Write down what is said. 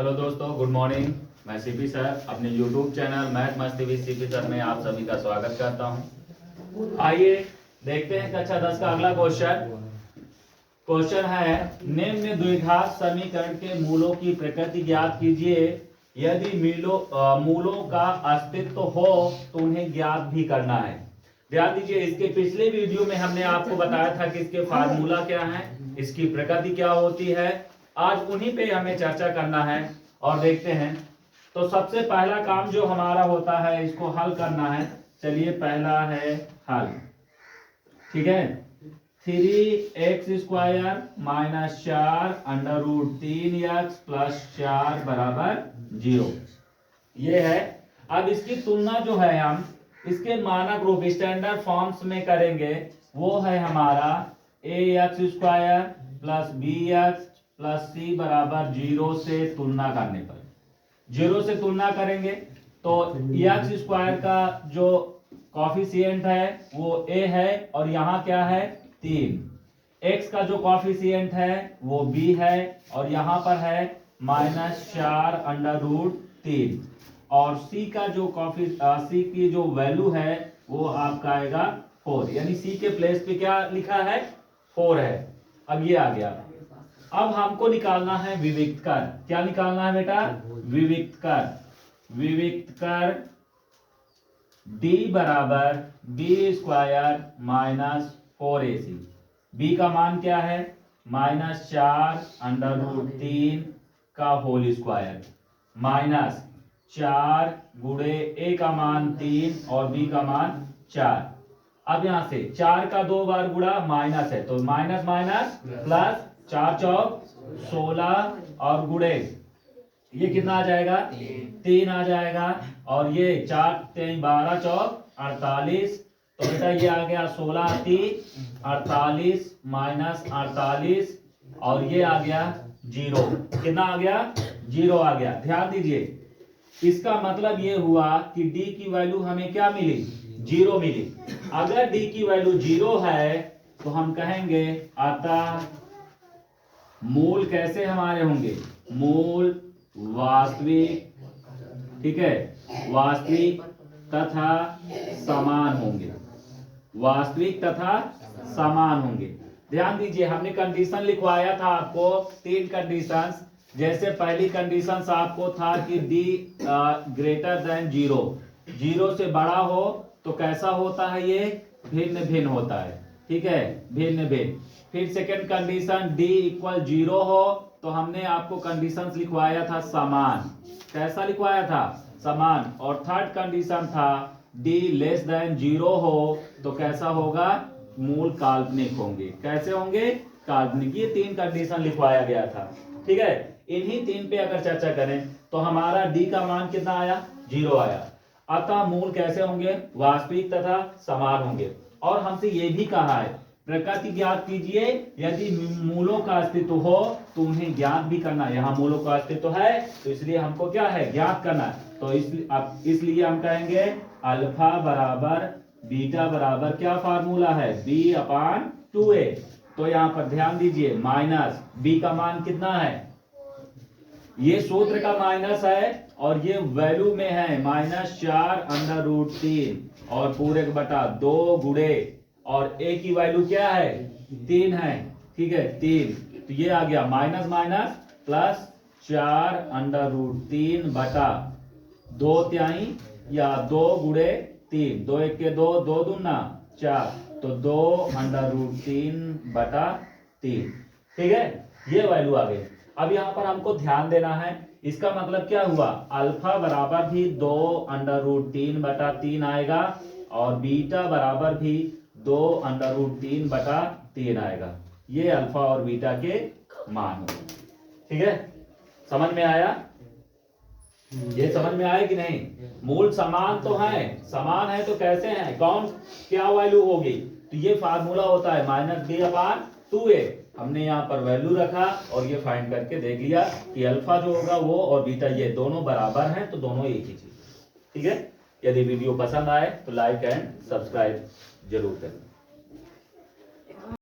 Hello दोस्तों, good morning. मैं CP sir अपने यूट्यूब चैनल मैथ मस्ती विद सीपी सर में आप सभी का स्वागत करता हूं। आइए देखते हैं कक्षा 10 का अगला क्वेश्चन है निम्न द्विघात समीकरण के मूलों की प्रकृति ज्ञात कीजिए। यदि मूलों का अस्तित्व हो तो उन्हें ज्ञात भी करना है। ध्यान दीजिए, इसके पिछले वीडियो में हमने आपको बताया था कि इसके फार्मूला क्या है, इसकी प्रकृति क्या होती है। आज उन्हीं पे हमें चर्चा करना है और देखते हैं। तो सबसे पहला काम जो हमारा होता है, इसको हल करना है। चलिए, पहला है हल। ठीक है, 3x² माइनस 4 √3x प्लस 4 बराबर 0। ये है। अब इसकी तुलना जो है हम इसके मानक रूप स्टैंडर्ड फॉर्म्स में करेंगे। वो है हमारा ax² plus bx plus c बराबर 0 से तुलना करने पर 0 से तुलना करेंगे तो x² का जो कॉफिशिएंट है वो a है और यहाँ क्या है 3। x का जो कॉफिशिएंट है वो b है और यहाँ पर है -4 √3 और c का जो c की जो वैल्यू है वो आपका आएगा 4, यानी c के प्लेस पे क्या लिखा है 4 है। अब ये आ गया। अब हमको निकालना है विविक्त कर। क्या निकालना है बेटा? विविक्त कर d बराबर b² माइनस 4ac। b का मान क्या है? -4 √3 का होल स्क्वायर माइनस 4 गुणे a का मान 3 और b का मान 4। अब यहां से 4 का 2 बार गुणा माइनस है तो माइनस माइनस प्लस 4 चौक 16 और गुणे ये कितना आ जाएगा? 3 आ जाएगा और ये 4 3 12 चौक 48। तो बेटा ये आ गया 16 3 48 माइनस 48 और ये आ गया 0। कितना आ गया? 0 आ गया। ध्यान दीजिए, इसका मतलब ये हुआ कि d की वैल्यू हमें क्या मिली? 0 मिली। अगर d की वैल्यू 0 है तो हम कहेंगे अतः मूल कैसे हमारे होंगे? मूल वास्तविक, ठीक है, वास्तविक तथा समान होंगे। वास्तविक तथा समान होंगे। ध्यान दीजिए, हमने कंडीशन लिखवाया था आपको 3 कंडीशंस। जैसे पहली कंडीशन आपको था कि d ग्रेटर देन 0, 0 से बड़ा हो तो कैसा होता है? ये भिन्न भिन्न होता है। ठीक है, भिन्न भिन्न। फिर सेकंड कंडीशन d = 0 हो तो हमने आपको कंडीशंस लिखवाया था समान। कैसा लिखवाया था? समान। और थर्ड कंडीशन था d < 0 हो तो कैसा होगा? मूल काल्पनिक होंगे। कैसे होंगे? काल्पनिक। ये 3 कंडीशन लिखवाया गया था। ठीक है, इन्हीं 3 पे अगर चर्चा करें तो हमारा d का मान कितना आया? 0 आया। अतः मूल कैसे होंगे? वास्तविक तथा समान होंगे। और हमसे ये भी कहा है प्रकृति ज्ञात कीजिए। यदि मूलों का अस्तित्व हो तो उन्हें ज्ञात भी करना है। यहाँ मूलों का अस्तित्व है तो इसलिए हमको क्या है? ज्ञात करना है। तो इसलिए हम कहेंगे अल्फा बराबर बीटा बराबर क्या फार्मूला है? b/2a। तो यहाँ पर ध्यान दीजिए, माइनस b का मान कितना है? ये सूत्र का माइनस है और ये वैल्यू में है -4 √3 और पूरे का बटा 2 गुणे और a की वैल्यू क्या है? 3 है। ठीक है, 3। तो ये आ गया माइनस माइनस प्लस 4 √3 बटा 2/3 या 2 गुणे 3। 2 1 के 2, 2 दूना 4, तो 2 √3 बटा 3। ठीक है, ये वैल्यू आ गई। अब यहाँ पर हमको ध्यान देना है, इसका मतलब क्या हुआ? अल्फा बराबर भी 2 √3 बटा 3 आएगा और बीटा बराबर भी 2 √3 बटा 3 आएगा। ये अल्फा और बीटा के मान होंगे। ठीक है, समझ में आया? ये समझ में आया कि नहीं? मूल समान तो है, समान है तो कैसे हैं? कौन क्या वैल्यू होगी? तो ये फार्मूला होता है -b/2a। हमने यहाँ पर वैल्यू रखा और ये फाइंड करके देख लिया कि अल्फा जो होगा वो और बीटा ये दोनों बराबर हैं, तो दोनों एक ही चीज। ठीक है, यदि वीडियो पसंद आए तो लाइक एंड सब्सक्राइब जरूर करें।